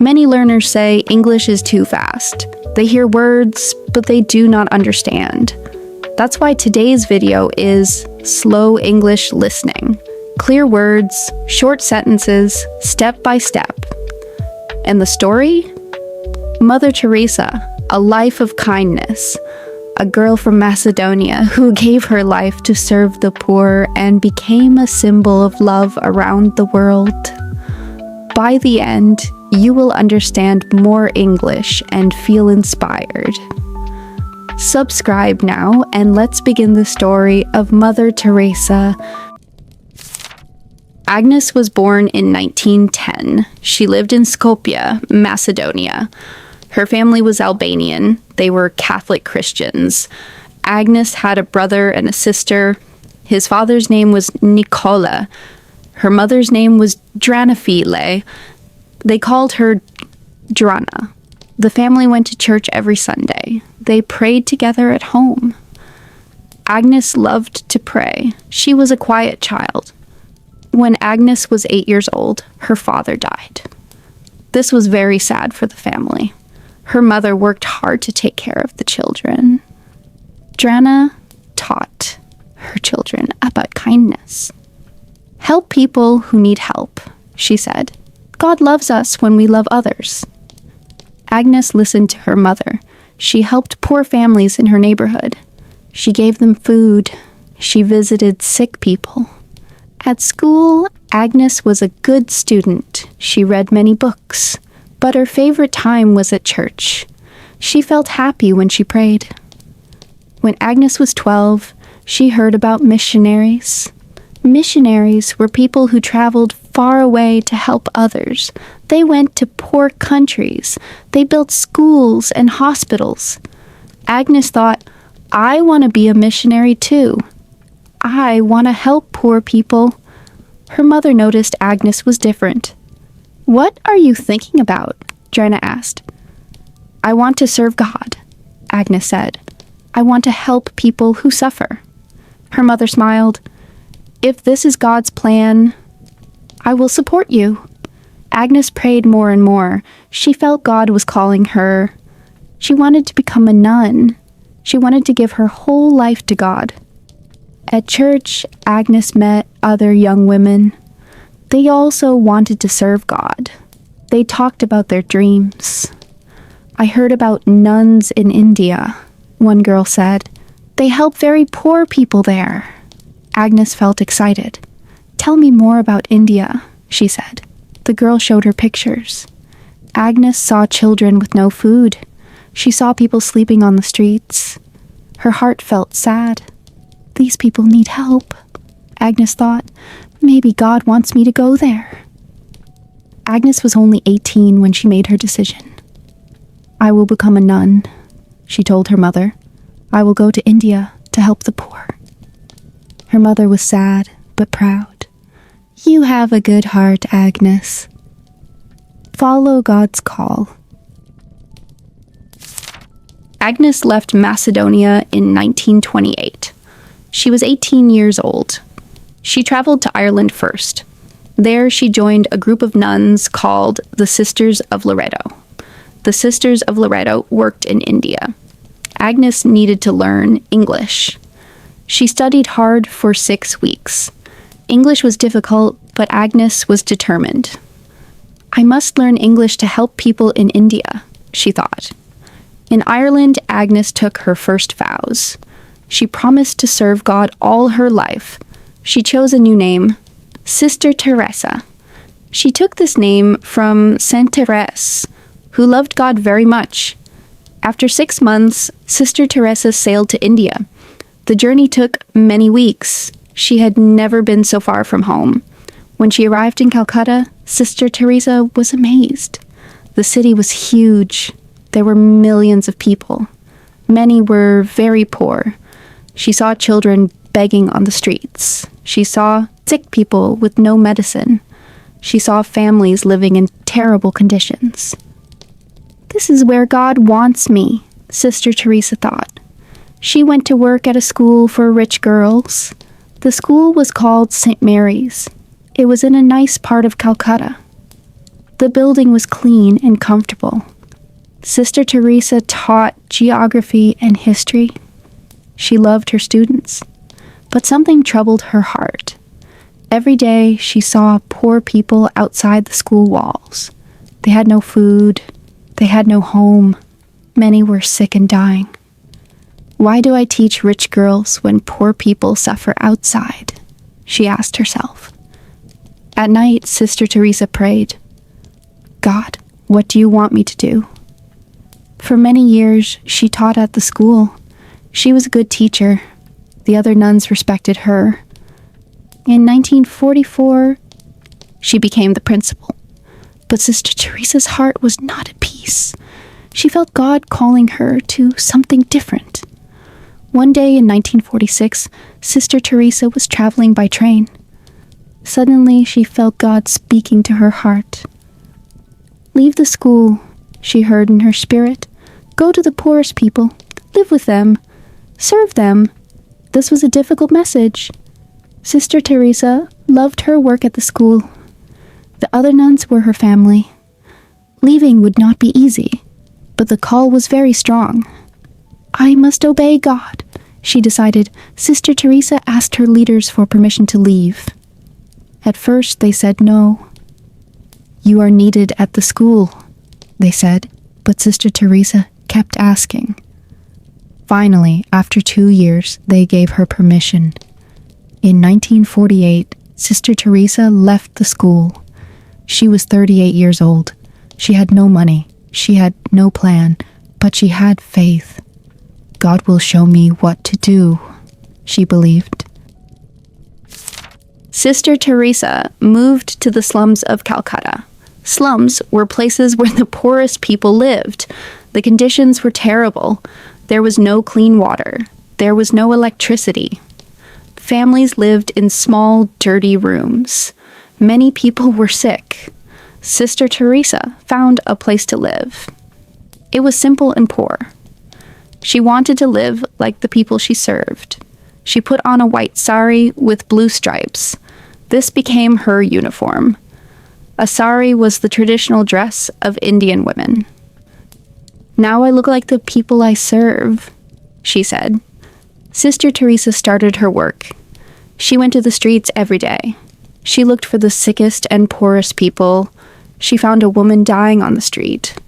Many learners say English is too fast. They hear words, but they do not understand. That's why today's video is slow English listening. Clear words, short sentences, step by step. And the story? Mother Teresa, a life of kindness. A girl from Macedonia who gave her life to serve the poor and became a symbol of love around the world. By the end, you will understand more English and feel inspired. Subscribe now and let's begin the story of Mother Teresa. Agnes was born in 1910. She lived in Skopje, Macedonia. Her family was Albanian. They were Catholic Christians. Agnes had a brother and a sister. His father's name was Nicola. Her mother's name was Dranafile. They called her Drana. The family went to church every Sunday. They prayed together at home. Agnes loved to pray. She was a quiet child. When Agnes was 8 years old, her father died. This was very sad for the family. Her mother worked hard to take care of the children. Drana taught her children about kindness. Help people who need help, she said. God loves us when we love others. Agnes listened to her mother. She helped poor families in her neighborhood. She gave them food. She visited sick people. At school, Agnes was a good student. She read many books. But her favorite time was at church. She felt happy when she prayed. When Agnes was 12, she heard about missionaries. Missionaries were people who traveled far away to help others. They went to poor countries. They built schools and hospitals. Agnes thought, I want to be a missionary too. I want to help poor people. Her mother noticed Agnes was different. What are you thinking about? Drana asked. I want to serve God, Agnes said. I want to help people who suffer. Her mother smiled. If this is God's plan, I will support you. Agnes prayed more and more. She felt God was calling her. She wanted to become a nun. She wanted to give her whole life to God. At church, Agnes met other young women. They also wanted to serve God. They talked about their dreams. I heard about nuns in India, one girl said. They help very poor people there. Agnes felt excited. Tell me more about India, she said. The girl showed her pictures. Agnes saw children with no food. She saw people sleeping on the streets. Her heart felt sad. These people need help, Agnes thought. Maybe God wants me to go there. Agnes was only 18 when she made her decision. I will become a nun, she told her mother. I will go to India to help the poor. Her mother was sad but proud. You have a good heart, Agnes. Follow God's call. Agnes left Macedonia in 1928. She was 18 years old. She traveled to Ireland first. There she joined a group of nuns called the Sisters of Loreto. The Sisters of Loreto worked in India. Agnes needed to learn English. She studied hard for 6 weeks. English was difficult, but Agnes was determined. I must learn English to help people in India, she thought. In Ireland, Agnes took her first vows. She promised to serve God all her life. She chose a new name, Sister Teresa. She took this name from Saint Therese, who loved God very much. After 6 months, Sister Teresa sailed to India. The journey took many weeks. She had never been so far from home. When she arrived in Calcutta, Sister Teresa was amazed. The city was huge. There were millions of people. Many were very poor. She saw children begging on the streets. She saw sick people with no medicine. She saw families living in terrible conditions. This is where God wants me, Sister Teresa thought. She went to work at a school for rich girls. The school was called St. Mary's. It was in a nice part of Calcutta. The building was clean and comfortable. Sister Teresa taught geography and history. She loved her students, but something troubled her heart. Every day she saw poor people outside the school walls. They had no food. They had no home. Many were sick and dying. Why do I teach rich girls when poor people suffer outside? She asked herself. At night, Sister Teresa prayed, God, what do you want me to do? For many years, she taught at the school. She was a good teacher. The other nuns respected her. In 1944, she became the principal. But Sister Teresa's heart was not at peace. She felt God calling her to something different. One day in 1946, Sister Teresa was traveling by train. Suddenly, she felt God speaking to her heart. Leave the school, she heard in her spirit. Go to the poorest people. Live with them. Serve them. This was a difficult message. Sister Teresa loved her work at the school. The other nuns were her family. Leaving would not be easy, but the call was very strong. I must obey God, she decided. Sister Teresa asked her leaders for permission to leave. At first, they said no. You are needed at the school, they said, but Sister Teresa kept asking. Finally, after 2 years, they gave her permission. In 1948, Sister Teresa left the school. She was 38 years old. She had no money. She had no plan, but she had faith. God will show me what to do, she believed. Sister Teresa moved to the slums of Calcutta. Slums were places where the poorest people lived. The conditions were terrible. There was no clean water. There was no electricity. Families lived in small, dirty rooms. Many people were sick. Sister Teresa found a place to live. It was simple and poor. She wanted to live like the people she served. She put on a white sari with blue stripes. This became her uniform. A sari was the traditional dress of Indian women. Now I look like the people I serve, she said. Sister Teresa started her work. She went to the streets every day. She looked for the sickest and poorest people. She found a woman dying on the street.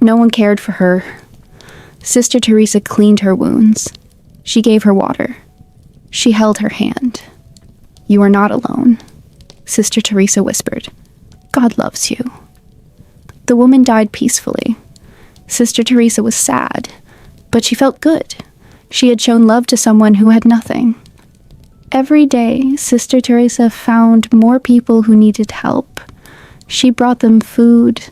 No one cared for her. Sister Teresa cleaned her wounds. She gave her water. She held her hand. You are not alone, Sister Teresa whispered. God loves you. The woman died peacefully. Sister Teresa was sad, but she felt good. She had shown love to someone who had nothing. Every day, Sister Teresa found more people who needed help. She brought them food.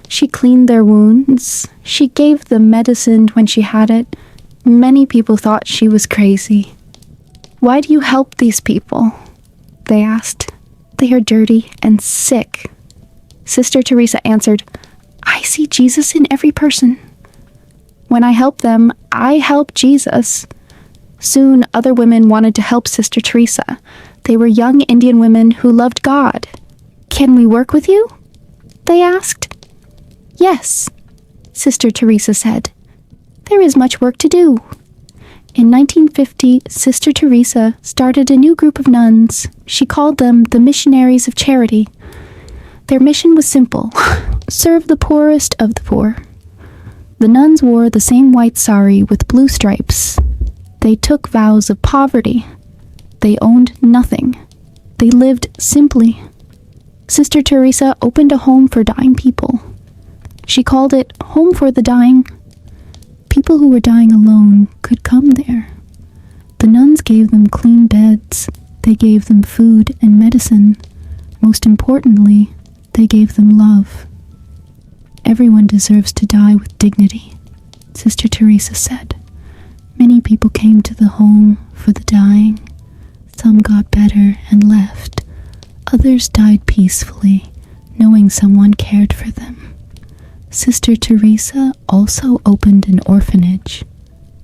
She cleaned their wounds. She gave them medicine when she had it. Many people thought she was crazy. Why do you help these people? They asked. They are dirty and sick. Sister Teresa answered, I see Jesus in every person. When I help them, I help Jesus. Soon, other women wanted to help Sister Teresa. They were young Indian women who loved God. Can we work with you? They asked. Yes, Sister Teresa said. There is much work to do. In 1950, Sister Teresa started a new group of nuns. She called them the Missionaries of Charity. Their mission was simple: serve the poorest of the poor. The nuns wore the same white sari with blue stripes. They took vows of poverty. They owned nothing. They lived simply. Sister Teresa opened a home for dying people. She called it Home for the Dying. People who were dying alone could come there. The nuns gave them clean beds. They gave them food and medicine. Most importantly, they gave them love. Everyone deserves to die with dignity, Sister Teresa said. Many people came to the home for the dying. Some got better and left. Others died peacefully, knowing someone cared for them. Sister Teresa also opened an orphanage.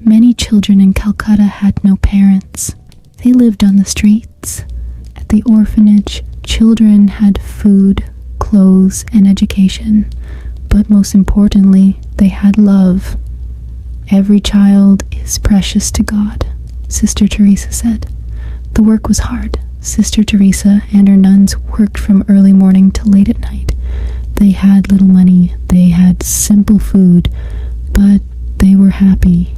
Many children in Calcutta had no parents. They lived on the streets. At the orphanage, children had food, clothes, and education. But most importantly, they had love. Every child is precious to God, Sister Teresa said. The work was hard. Sister Teresa and her nuns worked from early morning till late at night. They had little money, they had simple food, but they were happy.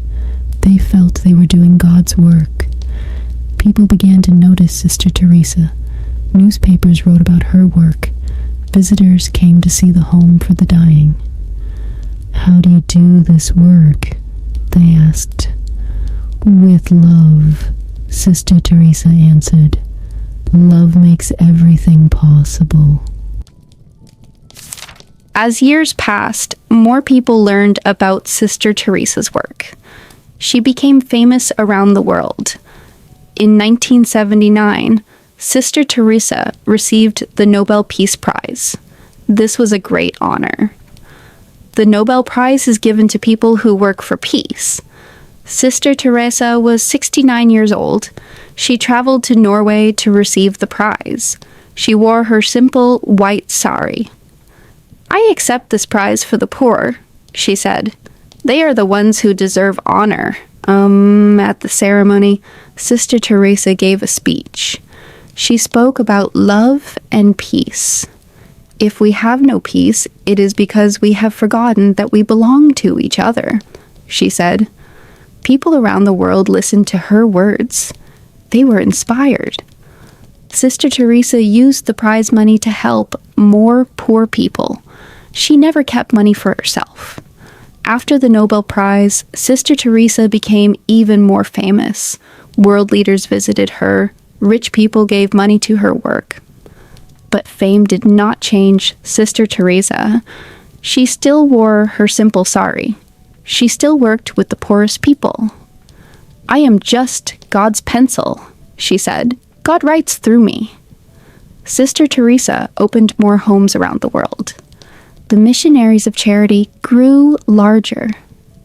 They felt they were doing God's work. People began to notice Sister Teresa. Newspapers wrote about her work. Visitors came to see the home for the dying. "How do you do this work?" they asked. "With love," Sister Teresa answered. "Love makes everything possible." As years passed, more people learned about Sister Teresa's work. She became famous around the world. In 1979, Sister Teresa received the Nobel Peace Prize. This was a great honor. The Nobel Prize is given to people who work for peace. Sister Teresa was 69 years old. She traveled to Norway to receive the prize. She wore her simple white sari. "I accept this prize for the poor," she said. "They are the ones who deserve honor." At the ceremony, Sister Teresa gave a speech. She spoke about love and peace. If we have no peace, it is because we have forgotten that we belong to each other, she said. People around the world listened to her words. They were inspired. Sister Teresa used the prize money to help more poor people. She never kept money for herself. After the Nobel Prize, Sister Teresa became even more famous. World leaders visited her. Rich people gave money to her work. But fame did not change Sister Teresa. She still wore her simple sari. She still worked with the poorest people. "I am just God's pencil," she said. "God writes through me." Sister Teresa opened more homes around the world. The missionaries of charity grew larger.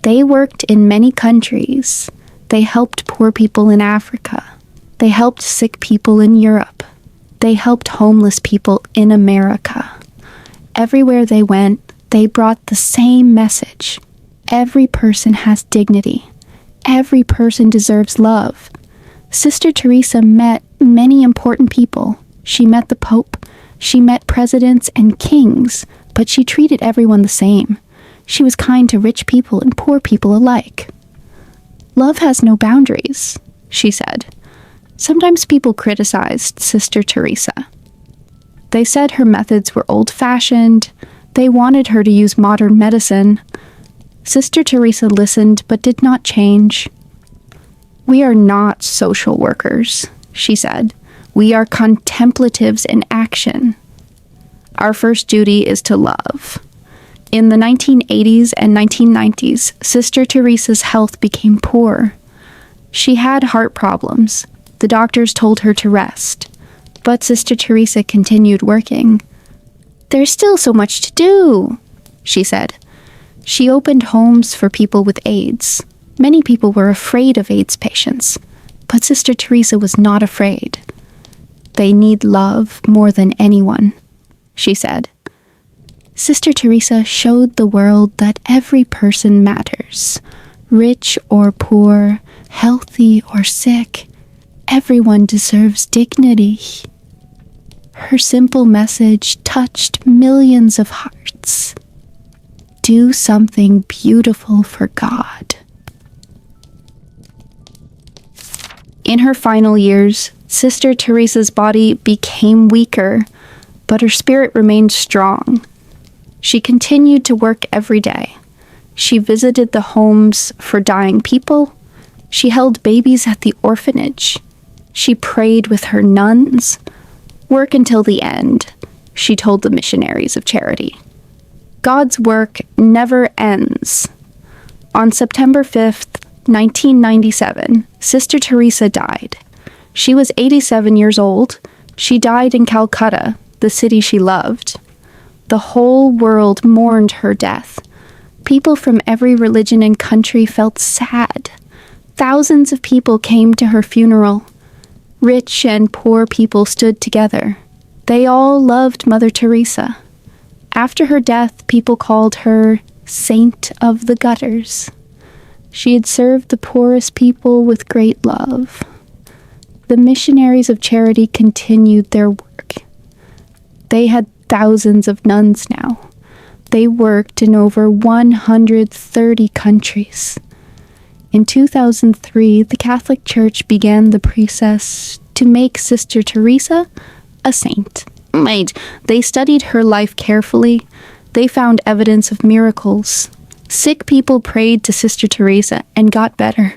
They worked in many countries. They helped poor people in Africa. They helped sick people in Europe. They helped homeless people in America. Everywhere they went, they brought the same message. Every person has dignity. Every person deserves love. Sister Teresa met many important people. She met the Pope. She met presidents and kings, but she treated everyone the same. She was kind to rich people and poor people alike. "Love has no boundaries," she said. Sometimes people criticized Sister Teresa. They said her methods were old-fashioned. They wanted her to use modern medicine. Sister Teresa listened but did not change. "We are not social workers," she said. "We are contemplatives in action. Our first duty is to love." In the 1980s and 1990s, Sister Teresa's health became poor. She had heart problems. The doctors told her to rest. But Sister Teresa continued working. "There's still so much to do," she said. She opened homes for people with AIDS. Many people were afraid of AIDS patients, but Sister Teresa was not afraid. "They need love more than anyone," she said. Sister Teresa showed the world that every person matters. Rich or poor, healthy or sick, everyone deserves dignity. Her simple message touched millions of hearts. Do something beautiful for God. In her final years, Sister Teresa's body became weaker, but her spirit remained strong. She continued to work every day. She visited the homes for dying people. She held babies at the orphanage. She prayed with her nuns. "Work until the end," she told the missionaries of charity. God's work never ends. On September 5th, 1997, Sister Teresa died. She was 87 years old. She died in Calcutta, the city she loved. The whole world mourned her death. People from every religion and country felt sad. Thousands of people came to her funeral. Rich and poor people stood together. They all loved Mother Teresa. After her death, people called her Saint of the Gutters. She had served the poorest people with great love. The missionaries of charity continued their work. They had thousands of nuns now. They worked in over 130 countries. In 2003, the Catholic Church began the process to make Sister Teresa a saint. They studied her life carefully. They found evidence of miracles. Sick people prayed to Sister Teresa and got better.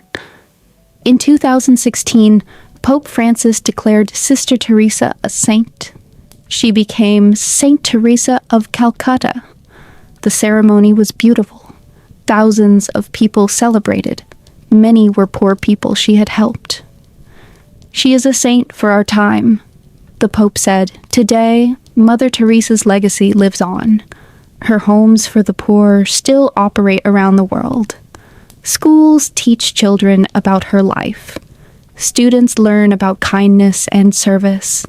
In 2016, Pope Francis declared Sister Teresa a saint. She became Saint Teresa of Calcutta. The ceremony was beautiful. Thousands of people celebrated. Many were poor people she had helped. She is a saint for our time, the Pope said. Today, Mother Teresa's legacy lives on. Her homes for the poor still operate around the world. Schools teach children about her life. Students learn about kindness and service.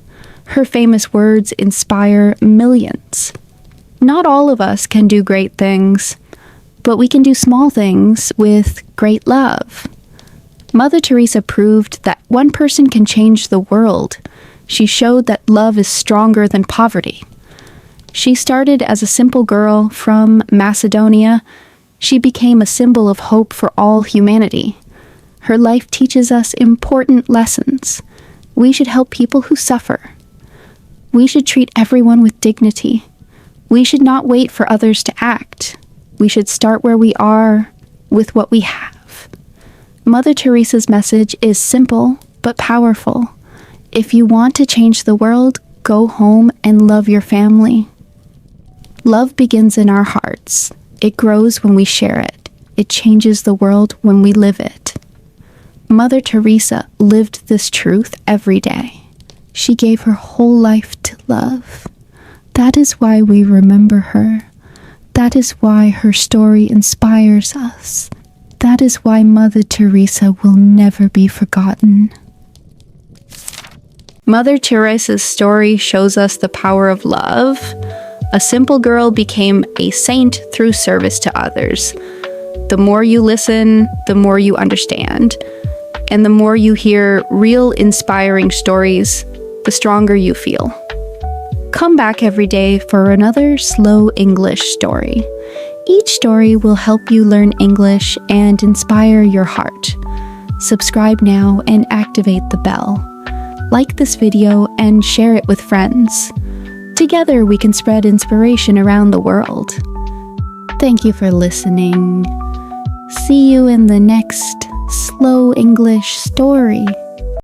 Her famous words inspire millions. Not all of us can do great things, but we can do small things with great love. Mother Teresa proved that one person can change the world. She showed that love is stronger than poverty. She started as a simple girl from Macedonia. She became a symbol of hope for all humanity. Her life teaches us important lessons. We should help people who suffer. We should treat everyone with dignity. We should not wait for others to act. We should start where we are, with what we have. Mother Teresa's message is simple but powerful. If you want to change the world, go home and love your family. Love begins in our hearts. It grows when we share it. It changes the world when we live it. Mother Teresa lived this truth every day. She gave her whole life to love. That is why we remember her. That is why her story inspires us. That is why Mother Teresa will never be forgotten. Mother Teresa's story shows us the power of love. A simple girl became a saint through service to others. The more you listen, the more you understand. And the more you hear real inspiring stories, the stronger you feel. Come back every day for another slow English story. Each story will help you learn English and inspire your heart. Subscribe now and activate the bell. Like this video and share it with friends. Together we can spread inspiration around the world. Thank you for listening. See you in the next slow English story.